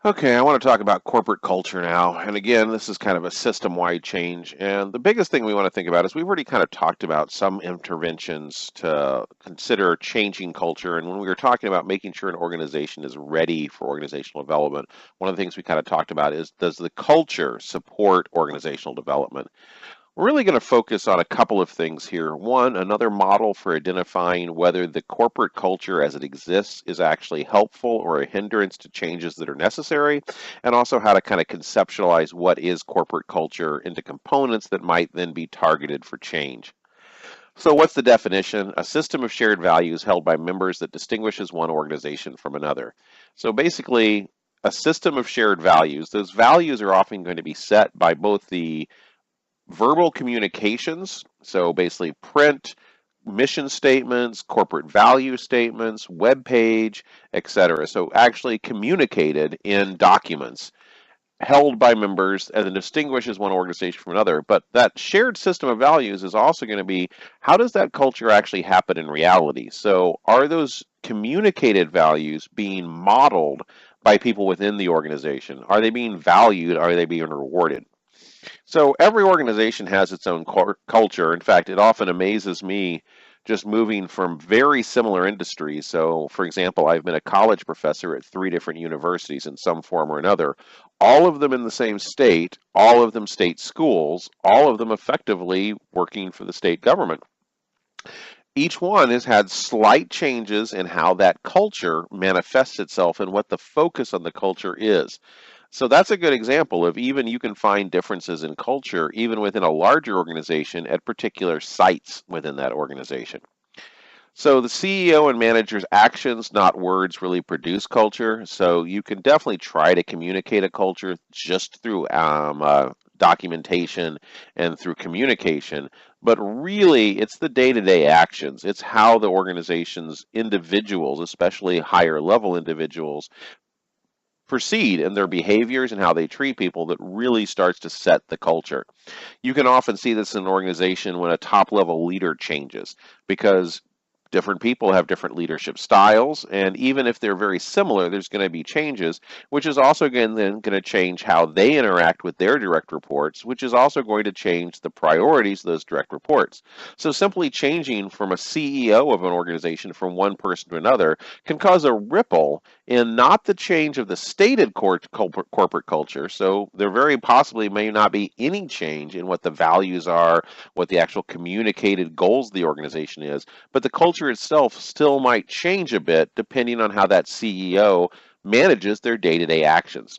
Okay, I want to talk about corporate culture now. And again, this is kind of a system-wide change. And the biggest thing we want to think about is we've already kind of talked about some interventions to consider changing culture. And when we were talking about making sure an organization is ready for organizational development, one of the things we kind of talked about is, does the culture support organizational development? We're really going to focus on a couple of things here. One, another model for identifying whether the corporate culture as it exists is actually helpful or a hindrance to changes that are necessary, and also how to kind of conceptualize what is corporate culture into components that might then be targeted for change. So, what's the definition? A system of shared values held by members that distinguishes one organization from another. So, basically, a system of shared values, those values are often going to be set by both the verbal communications, so basically print, mission statements, corporate value statements, web page, etc. So actually communicated in documents held by members and then distinguishes one organization from another. But that shared system of values is also going to be, how does that culture actually happen in reality? So are those communicated values being modeled by people within the organization? Are they being valued? Are they being rewarded? So every organization has its own culture. In fact, it often amazes me just moving from very similar industries. So, for example, I've been a college professor at three different universities in some form or another, all of them in the same state, all of them state schools, all of them effectively working for the state government. Each one has had slight changes in how that culture manifests itself and what the focus on the culture is. So that's a good example of even you can find differences in culture even within a larger organization at particular sites within that organization. So the CEO and manager's actions, not words, really produce culture. So you can definitely try to communicate a culture just through documentation and through communication. But really, it's the day-to-day actions. It's how the organization's individuals, especially higher level individuals, proceed in their behaviors and how they treat people that really starts to set the culture. You can often see this in an organization when a top level leader changes because different people have different leadership styles, and even if they're very similar, there's going to be changes, which is also again then going to change how they interact with their direct reports, which is also going to change the priorities of those direct reports. So simply changing from a CEO of an organization from one person to another can cause a ripple in not the change of the stated corporate culture. So there very possibly may not be any change in what the values are, what the actual communicated goals of the organization is, but the culture itself still might change a bit depending on how that CEO manages their day-to-day actions.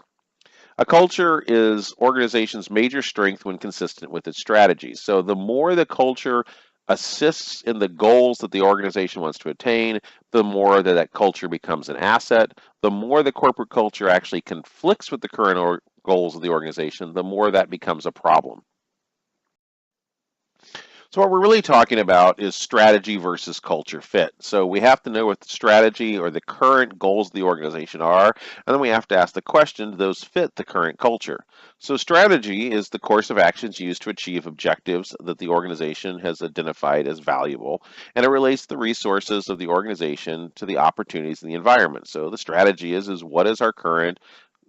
A culture is organization's major strength when consistent with its strategies. So the more the culture assists in the goals that the organization wants to attain, the more that that culture becomes an asset. The more the corporate culture actually conflicts with the current goals of the organization, the more that becomes a problem. So what we're really talking about is strategy versus culture fit. So we have to know what the strategy or the current goals of the organization are, and then we have to ask the question, do those fit the current culture? So strategy is the course of actions used to achieve objectives that the organization has identified as valuable, and it relates the resources of the organization to the opportunities in the environment. So the strategy is what is our current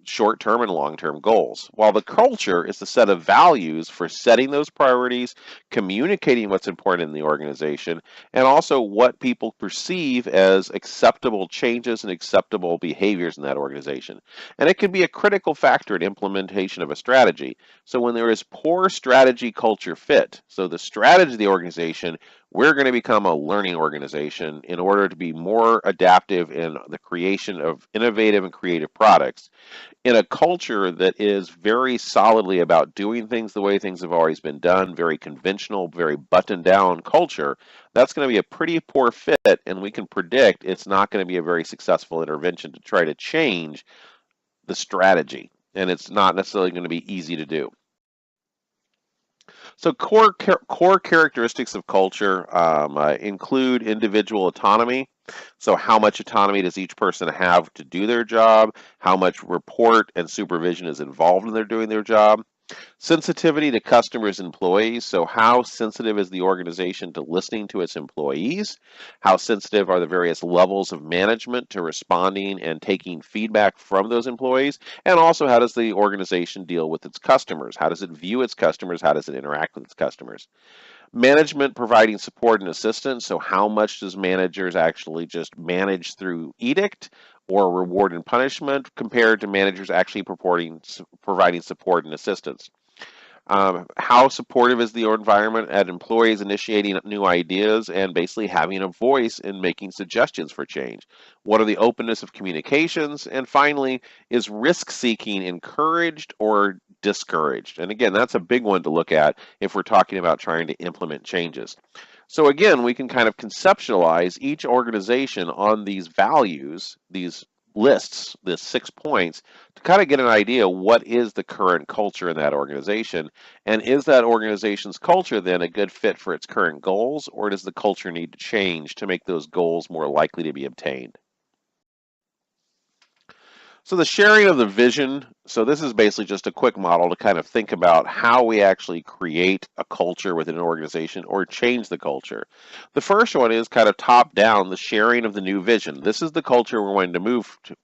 short-term and long-term goals, while the culture is the set of values for setting those priorities, communicating what's important in the organization, and also what people perceive as acceptable changes and acceptable behaviors in that organization. And it can be a critical factor in implementation of a strategy. So when there is poor strategy culture fit, so the strategy of the organization, we're going to become a learning organization in order to be more adaptive in the creation of innovative and creative products in a culture that is very solidly about doing things the way things have always been done, very conventional, very buttoned down culture, that's going to be a pretty poor fit, and we can predict it's not going to be a very successful intervention to try to change the strategy, and it's not necessarily going to be easy to do. So core characteristics of culture include individual autonomy. So how much autonomy does each person have to do their job? How much report and supervision is involved in their doing their job? Sensitivity to customers and employees. So, how sensitive is the organization to listening to its employees? How sensitive are the various levels of management to responding and taking feedback from those employees? And also, how does the organization deal with its customers? How does it view its customers? How does it interact with its customers? Management providing support and assistance. So, how much does managers actually just manage through edict or reward and punishment compared to managers actually providing support and assistance? How supportive is the environment at employees initiating new ideas and basically having a voice in making suggestions for change? What are the openness of communications? And finally, is risk seeking encouraged or discouraged? And again, that's a big one to look at if we're talking about trying to implement changes. So again, we can kind of conceptualize each organization on these values, these lists, the 6 points, to kind of get an idea what is the current culture in that organization, and is that organization's culture then a good fit for its current goals, or does the culture need to change to make those goals more likely to be obtained? So the sharing of the vision, so this is basically just a quick model to kind of think about how we actually create a culture within an organization or change the culture. The first one is kind of top down, the sharing of the new vision. This is the culture we're going to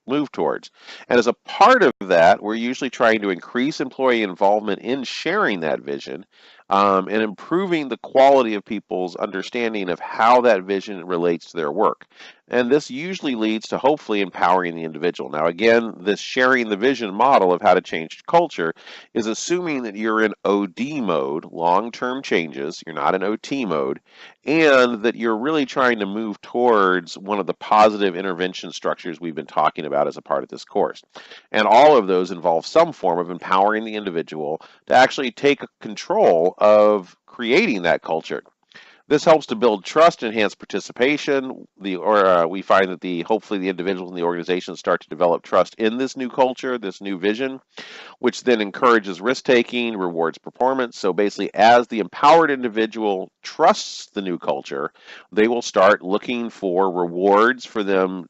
move towards. And as a part of that, we're usually trying to increase employee involvement in sharing that vision, and improving the quality of people's understanding of how that vision relates to their work. And this usually leads to hopefully empowering the individual. Now, again, this sharing the vision model of how to change culture is assuming that you're in OD mode, long-term changes, you're not in OT mode, and that you're really trying to move towards one of the positive intervention structures we've been talking about as a part of this course. And all of those involve some form of empowering the individual to actually take control of creating that culture. This helps to build trust, enhance participation. We find that hopefully the individuals in the organization start to develop trust in this new culture, this new vision, which then encourages risk taking, rewards performance. So basically, as the empowered individual trusts the new culture, they will start looking for rewards for them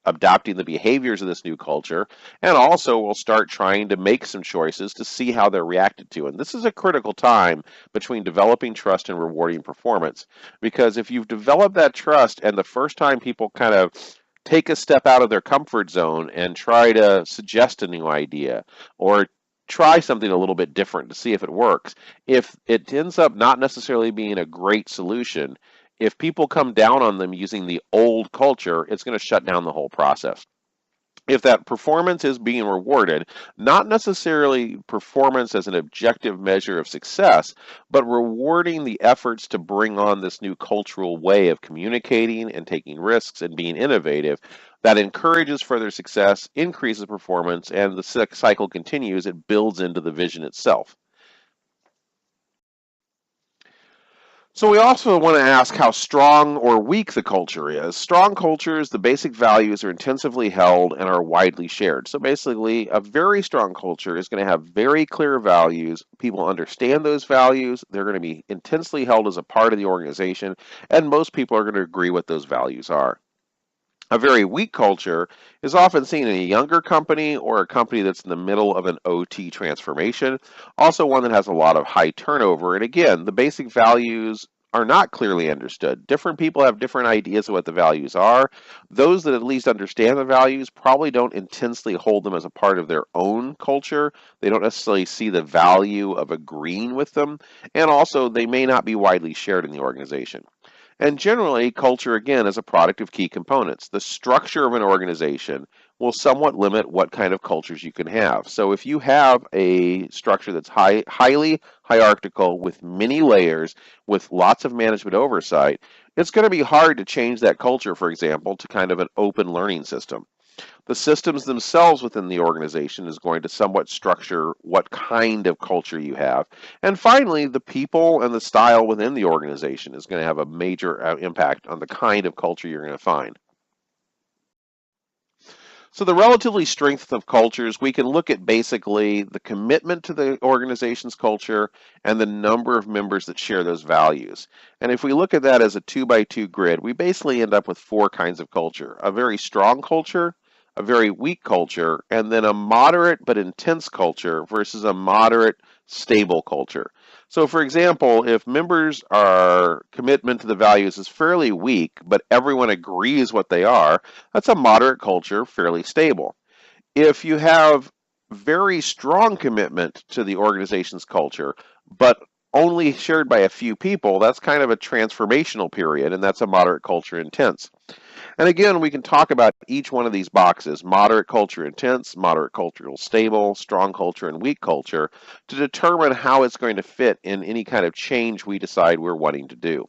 adopting the behaviors of this new culture, and also we'll start trying to make some choices to see how they're reacted to. And this is a critical time between developing trust and rewarding performance, because if you've developed that trust and the first time people kind of take a step out of their comfort zone and try to suggest a new idea or try something a little bit different to see if it works, if it ends up not necessarily being a great solution, if people come down on them using the old culture, it's going to shut down the whole process. If that performance is being rewarded, not necessarily performance as an objective measure of success, but rewarding the efforts to bring on this new cultural way of communicating and taking risks and being innovative, that encourages further success, increases performance, and the cycle continues. It builds into the vision itself. So we also want to ask how strong or weak the culture is. Strong cultures, the basic values are intensively held and are widely shared. So basically, a very strong culture is going to have very clear values. People understand those values. They're going to be intensely held as a part of the organization, and most people are going to agree what those values are. A very weak culture is often seen in a younger company or a company that's in the middle of an OT transformation, also one that has a lot of high turnover. And again, the basic values are not clearly understood. Different people have different ideas of what the values are. Those that at least understand the values probably don't intensely hold them as a part of their own culture. They don't necessarily see the value of agreeing with them, and also they may not be widely shared in the organization. And generally, culture, again, is a product of key components. The structure of an organization will somewhat limit what kind of cultures you can have. So if you have a structure that's highly hierarchical with many layers, with lots of management oversight, it's going to be hard to change that culture, for example, to kind of an open learning system. The systems themselves within the organization is going to somewhat structure what kind of culture you have. And finally, the people and the style within the organization is going to have a major impact on the kind of culture you're going to find. So the relatively strength of cultures, we can look at basically the commitment to the organization's culture and the number of members that share those values. And if we look at that as a 2 by 2 grid, we basically end up with 4 kinds of culture: a very strong culture, a very weak culture, and then a moderate but intense culture versus a moderate, stable culture. So for example, if members are commitment to the values is fairly weak, but everyone agrees what they are, that's a moderate culture, fairly stable. If you have very strong commitment to the organization's culture, but only shared by a few people, that's kind of a transformational period, and that's a moderate culture intense. And again, we can talk about each one of these boxes, moderate culture intense, moderate cultural stable, strong culture, and weak culture, to determine how it's going to fit in any kind of change we decide we're wanting to do.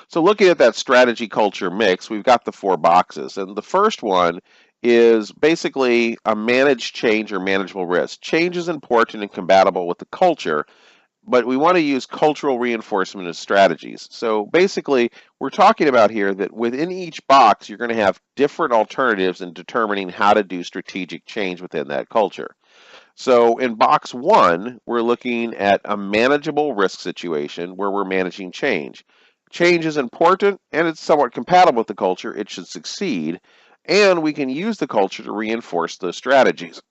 So looking at that strategy culture mix, we've got the four boxes. And the first one is basically a managed change or manageable risk. Change is important and compatible with the culture, but we want to use cultural reinforcement as strategies. So basically, we're talking about here that within each box, you're going to have different alternatives in determining how to do strategic change within that culture. So in box one, we're looking at a manageable risk situation where we're managing change. Change is important and it's somewhat compatible with the culture. It should succeed. And we can use the culture to reinforce those strategies.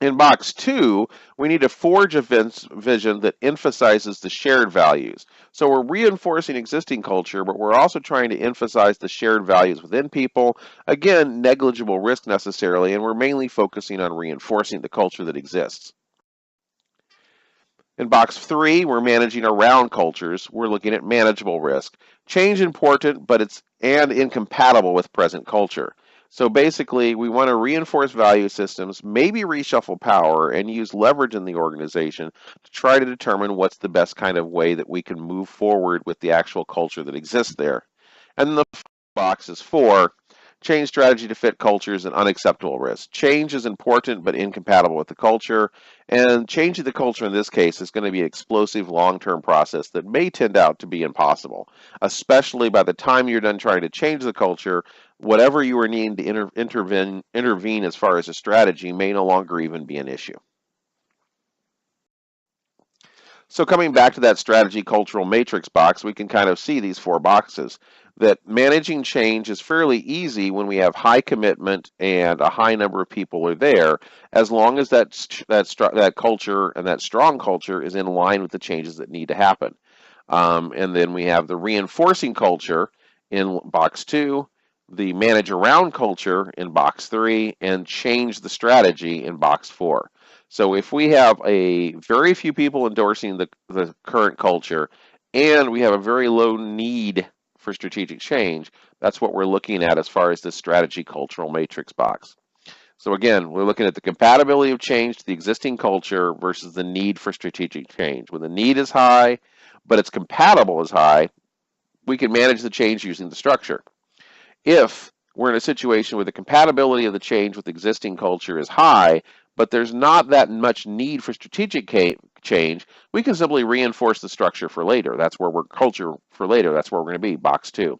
In box two, we need to forge a vision that emphasizes the shared values. So we're reinforcing existing culture, but we're also trying to emphasize the shared values within people. Again, negligible risk necessarily, and we're mainly focusing on reinforcing the culture that exists. In box three, we're managing around cultures. We're looking at manageable risk. Change important, but it's incompatible with present culture. So basically, we want to reinforce value systems, maybe reshuffle power, and use leverage in the organization to try to determine what's the best kind of way that we can move forward with the actual culture that exists there. And the box is four, change strategy to fit cultures and unacceptable risk. Change is important but incompatible with the culture, and changing the culture in this case is going to be an explosive long-term process that may tend out to be impossible, especially by the time you're done trying to change the culture. Whatever you are needing to intervene as far as a strategy may no longer even be an issue. So coming back to that strategy cultural matrix box, we can kind of see these four boxes. That managing change is fairly easy when we have high commitment and a high number of people are there, as long as that culture and that strong culture is in line with the changes that need to happen. And then we have the reinforcing culture in box two, the manage around culture in box three, and change the strategy in box four. So if we have a very few people endorsing the current culture and we have a very low need for strategic change, that's what we're looking at as far as the strategy cultural matrix box. So again, we're looking at the compatibility of change to the existing culture versus the need for strategic change. When the need is high, but it's compatible is high, we can manage the change using the structure. If we're in a situation where the compatibility of the change with existing culture is high, but there's not that much need for strategic change, we can simply reinforce the structure for later. That's where we're culture for later. That's where we're going to be, box two.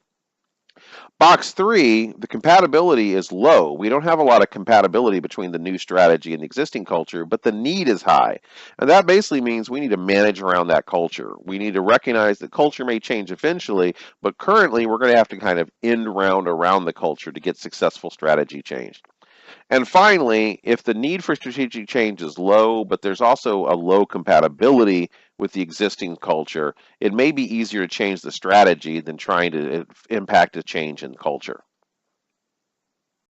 Box three, the compatibility is low. We don't have a lot of compatibility between the new strategy and the existing culture, but the need is high. And that basically means we need to manage around that culture. We need to recognize that culture may change eventually, but currently we're going to have to kind of end round around the culture to get successful strategy change. And finally, if the need for strategic change is low, but there's also a low compatibility with the existing culture, it may be easier to change the strategy than trying to impact a change in culture.